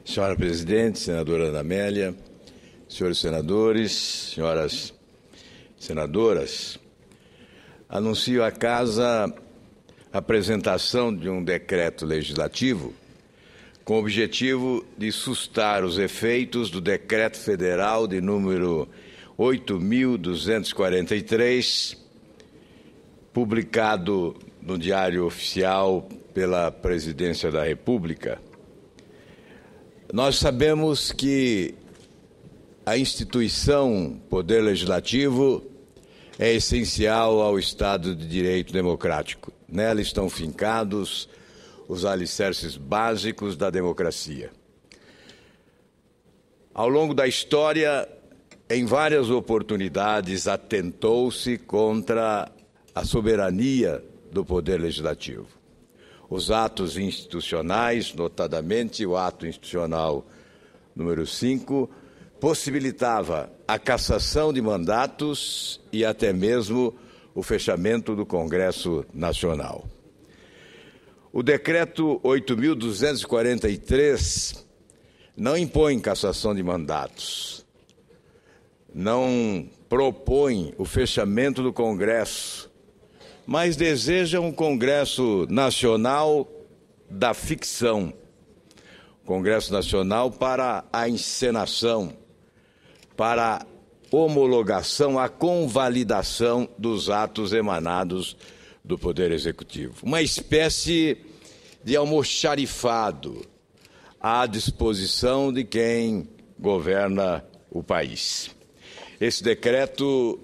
Senhora Presidente, senadora Ana Amélia, senhores senadores, senhoras senadoras, anuncio à Casa a apresentação de um decreto legislativo com o objetivo de sustar os efeitos do Decreto Federal de número 8.243, publicado no Diário Oficial pela Presidência da República. Nós sabemos que a instituição Poder Legislativo é essencial ao Estado de Direito democrático. Nela estão fincados os alicerces básicos da democracia. Ao longo da história, em várias oportunidades, atentou-se contra a soberania do Poder Legislativo. Os atos institucionais, notadamente o ato institucional número 5, possibilitava a cassação de mandatos e até mesmo o fechamento do Congresso Nacional. O Decreto 8.243 não impõe cassação de mandatos, não propõe o fechamento do Congresso, mas deseja um Congresso Nacional da ficção, Congresso Nacional para a encenação, para a homologação, a convalidação dos atos emanados do Poder Executivo. Uma espécie de almoxarifado à disposição de quem governa o país. Esse decreto,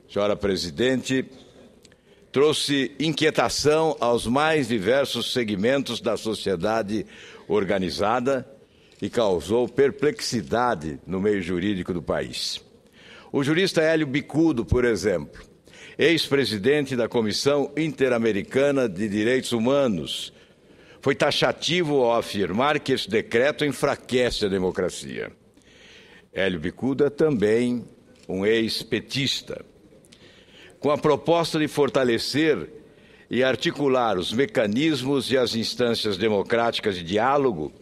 senhora Presidente, trouxe inquietação aos mais diversos segmentos da sociedade organizada e causou perplexidade no meio jurídico do país. O jurista Hélio Bicudo, por exemplo, ex-presidente da Comissão Interamericana de Direitos Humanos, foi taxativo ao afirmar que esse decreto enfraquece a democracia. Hélio Bicudo é também um ex-petista. Com a proposta de fortalecer e articular os mecanismos e as instâncias democráticas de diálogo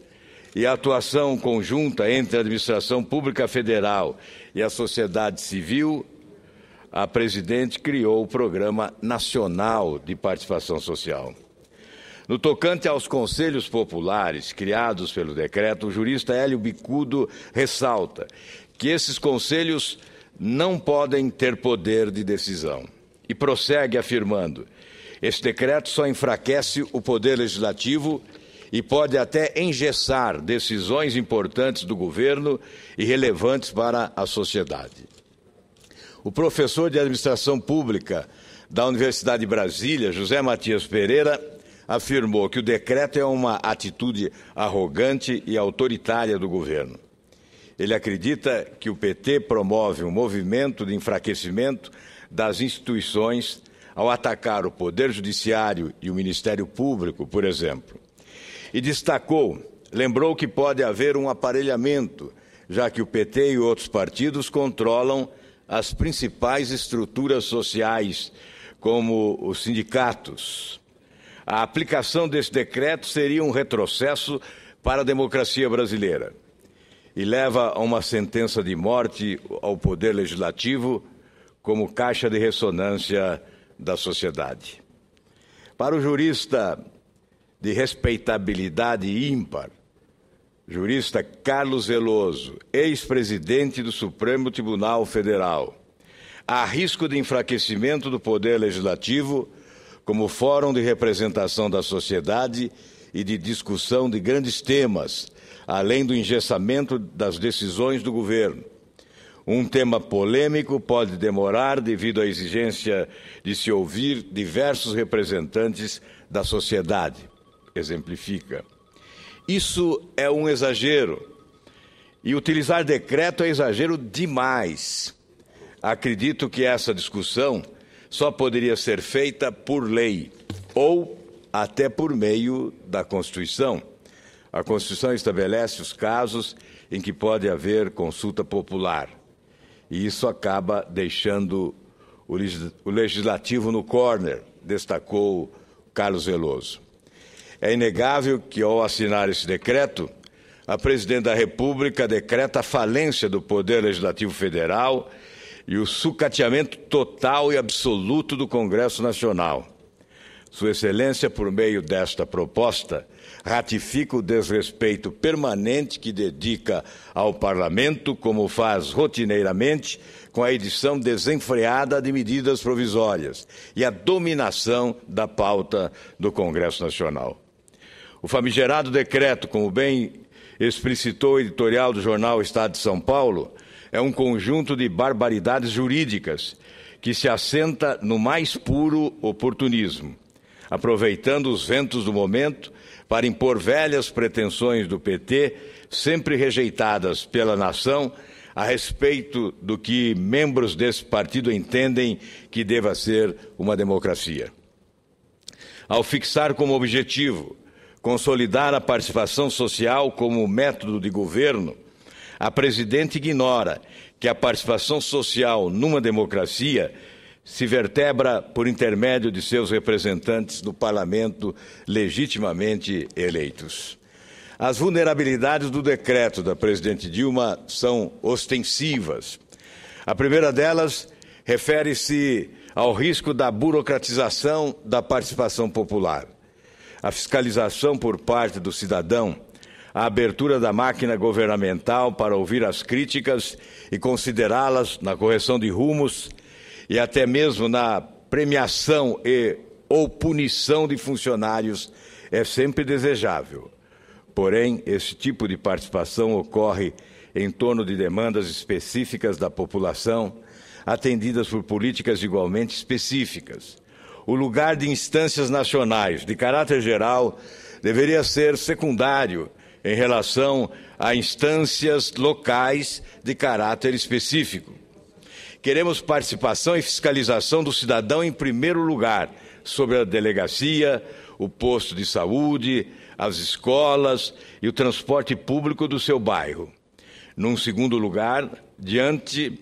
e a atuação conjunta entre a administração pública federal e a sociedade civil, a Presidente criou o Programa Nacional de Participação Social. No tocante aos conselhos populares criados pelo decreto, o jurista Hélio Bicudo ressalta que esses conselhos não podem ter poder de decisão. E prossegue afirmando: esse decreto só enfraquece o Poder Legislativo e pode até engessar decisões importantes do governo e relevantes para a sociedade. O professor de Administração Pública da Universidade de Brasília, José Matias Pereira, afirmou que o decreto é uma atitude arrogante e autoritária do governo. Ele acredita que o PT promove um movimento de enfraquecimento das instituições ao atacar o Poder Judiciário e o Ministério Público, por exemplo. E lembrou que pode haver um aparelhamento, já que o PT e outros partidos controlam as principais estruturas sociais, como os sindicatos. A aplicação desse decreto seria um retrocesso para a democracia brasileira e leva a uma sentença de morte ao Poder Legislativo como caixa de ressonância da sociedade. Para o jurista de respeitabilidade ímpar, jurista Carlos Veloso, ex-presidente do Supremo Tribunal Federal, há risco de enfraquecimento do Poder Legislativo como fórum de representação da sociedade e de discussão de grandes temas, além do engessamento das decisões do governo. Um tema polêmico pode demorar devido à exigência de se ouvir diversos representantes da sociedade, exemplifica. Isso é um exagero, e utilizar decreto é exagero demais. Acredito que essa discussão só poderia ser feita por lei ou até por meio da Constituição. A Constituição estabelece os casos em que pode haver consulta popular. E isso acaba deixando o Legislativo no corner, destacou Carlos Veloso. É inegável que, ao assinar esse decreto, a Presidente da República decreta a falência do Poder Legislativo Federal e o sucateamento total e absoluto do Congresso Nacional. Sua Excelência, por meio desta proposta, ratifica o desrespeito permanente que dedica ao Parlamento, como faz rotineiramente, com a edição desenfreada de medidas provisórias e a dominação da pauta do Congresso Nacional. O famigerado decreto, como bem explicitou o editorial do jornal Estado de São Paulo, é um conjunto de barbaridades jurídicas que se assenta no mais puro oportunismo, aproveitando os ventos do momento para impor velhas pretensões do PT, sempre rejeitadas pela nação, a respeito do que membros desse partido entendem que deva ser uma democracia. Ao fixar como objetivo consolidar a participação social como método de governo, a Presidente ignora que a participação social numa democracia se vertebra por intermédio de seus representantes no Parlamento legitimamente eleitos. As vulnerabilidades do decreto da Presidente Dilma são ostensivas. A primeira delas refere-se ao risco da burocratização da participação popular, a fiscalização por parte do cidadão, a abertura da máquina governamental para ouvir as críticas e considerá-las na correção de rumos e até mesmo na premiação ou punição de funcionários é sempre desejável. Porém, esse tipo de participação ocorre em torno de demandas específicas da população, atendidas por políticas igualmente específicas. O lugar de instâncias nacionais de caráter geral deveria ser secundário em relação a instâncias locais de caráter específico. Queremos participação e fiscalização do cidadão em primeiro lugar, sobre a delegacia, o posto de saúde, as escolas e o transporte público do seu bairro. Num segundo lugar distante,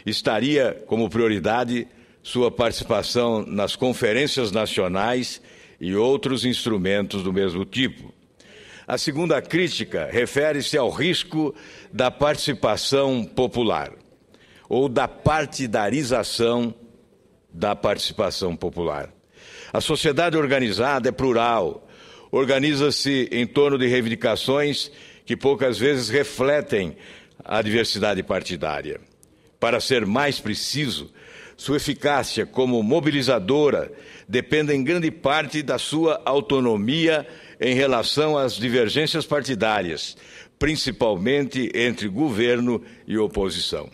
estaria como prioridade sua participação nas conferências nacionais e outros instrumentos do mesmo tipo. A segunda crítica refere-se ao risco da participação popular ou da partidarização da participação popular. A sociedade organizada é plural, organiza-se em torno de reivindicações que poucas vezes refletem a diversidade partidária. Para ser mais preciso, sua eficácia como mobilizadora depende em grande parte da sua autonomia em relação às divergências partidárias, principalmente entre governo e oposição.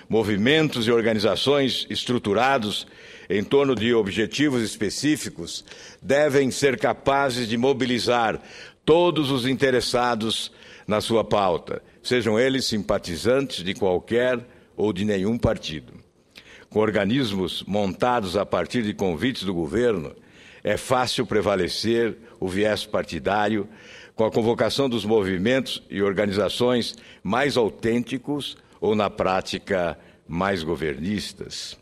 Movimentos e organizações estruturados em torno de objetivos específicos devem ser capazes de mobilizar todos os interessados na sua pauta, sejam eles simpatizantes de qualquer ou de nenhum partido. Com organismos montados a partir de convites do governo, é fácil prevalecer o viés partidário com a convocação dos movimentos e organizações mais autênticos ou, na prática, mais governistas.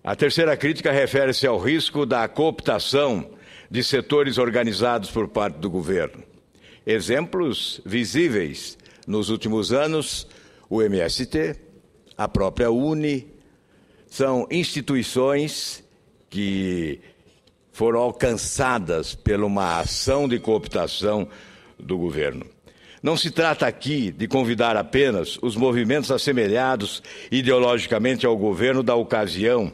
A terceira crítica refere-se ao risco da cooptação de setores organizados por parte do governo. Exemplos visíveis nos últimos anos, o MST, a própria UNE, são instituições que foram alcançadas por uma ação de cooptação do governo. Não se trata aqui de convidar apenas os movimentos assemelhados ideologicamente ao governo da ocasião,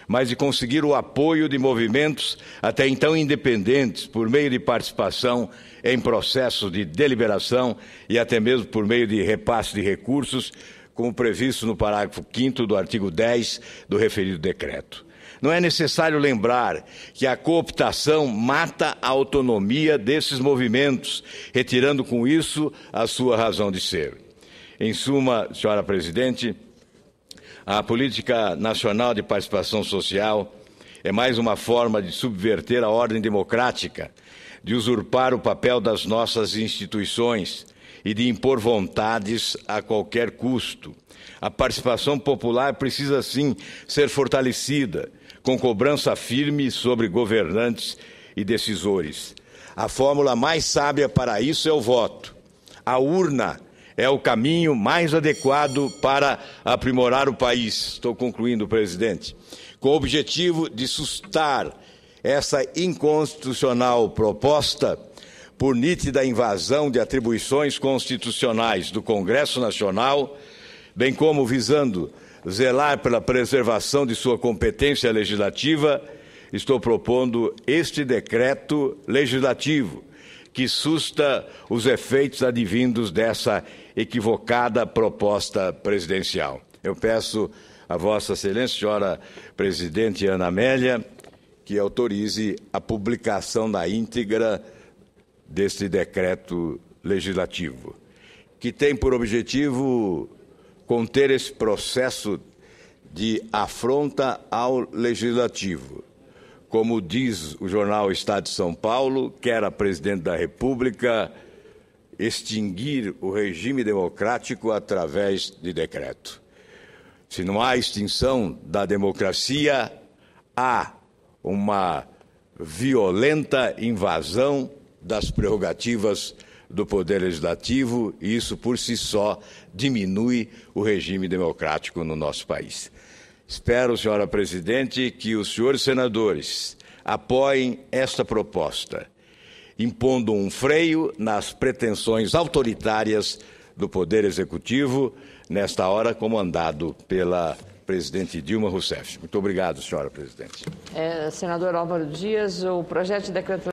mas de conseguir o apoio de movimentos até então independentes por meio de participação em processos de deliberação e até mesmo por meio de repasse de recursos, como previsto no parágrafo 5º do artigo 10 do referido decreto. Não é necessário lembrar que a cooptação mata a autonomia desses movimentos, retirando com isso a sua razão de ser. Em suma, senhora Presidente, a Política Nacional de Participação Social é mais uma forma de subverter a ordem democrática, de usurpar o papel das nossas instituições e de impor vontades a qualquer custo. A participação popular precisa, sim, ser fortalecida, com cobrança firme sobre governantes e decisores. A fórmula mais sábia para isso é o voto. A urna é o caminho mais adequado para aprimorar o país. Estou concluindo, presidente. Com o objetivo de sustar essa inconstitucional proposta por nítida invasão de atribuições constitucionais do Congresso Nacional, bem como visando zelar pela preservação de sua competência legislativa, estou propondo este decreto legislativo que susta os efeitos advindos dessa equivocada proposta presidencial. Eu peço a Vossa Excelência, senhora Presidente Ana Amélia, que autorize a publicação na íntegra deste decreto legislativo, que tem por objetivo conter esse processo de afronta ao legislativo. Como diz o jornal Estado de São Paulo, quer a Presidente da República extinguir o regime democrático através de decreto. Se não há extinção da democracia, há uma violenta invasão das prerrogativas do Poder Legislativo e isso, por si só, diminui o regime democrático no nosso país. Espero, senhora Presidente, que os senhores senadores apoiem esta proposta, impondo um freio nas pretensões autoritárias do Poder Executivo, nesta hora comandado pela presidente Dilma Rousseff. Muito obrigado, senhora Presidente. Senador Álvaro Dias, o projeto de decreto